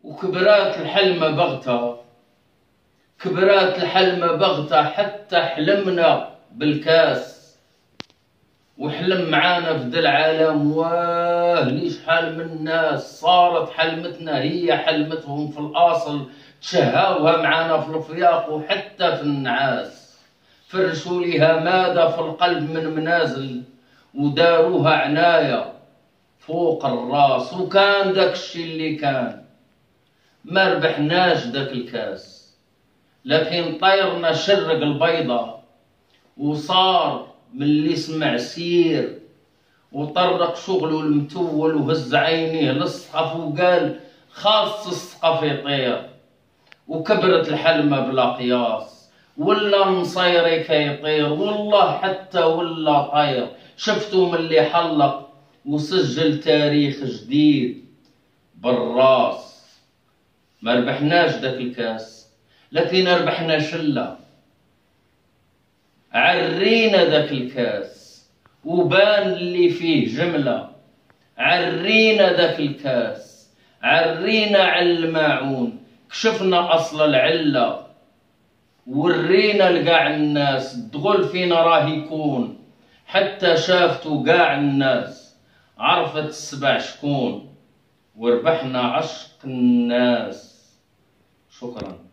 وكبرات الحلمة بغتة، كبرات الحلمة بغتة، حتى حلمنا بالكاس وحلم معانا في ذا العالم. واه لي شحال من ناس صارت حلمتنا هي حلمتهم في الأصل، تشهاوها معانا في الفياق وحتى في النعاس، فرشوا ليها مادة في القلب من منازل وداروها عناية فوق الراس. وكان داك الشي اللي كان، ما ربحناش داك الكاس، لكن طيرنا شرق البيضة، وصار من اللي سمع سير وطرق شغله المتول وهز عينيه للسقف وقال خاص السقف يطير. وكبرت الحلمة بلا قياس، ولا نصيري كيطير، والله حتى ولا طير. شفتو من اللي حلق وسجل تاريخ جديد بالراس. ما ربحناش داك الكاس، لكن ربحنا شلة، عرينا ذاك الكاس وبان اللي فيه جملة. عرينا ذاك الكاس، عرينا على الماعون، كشفنا أصل العلة، ورينا لقاع الناس الدغل فينا راه يكون. حتى شافتو قاع الناس عرفت السبع شكون، وربحنا عشق الناس. شكرا.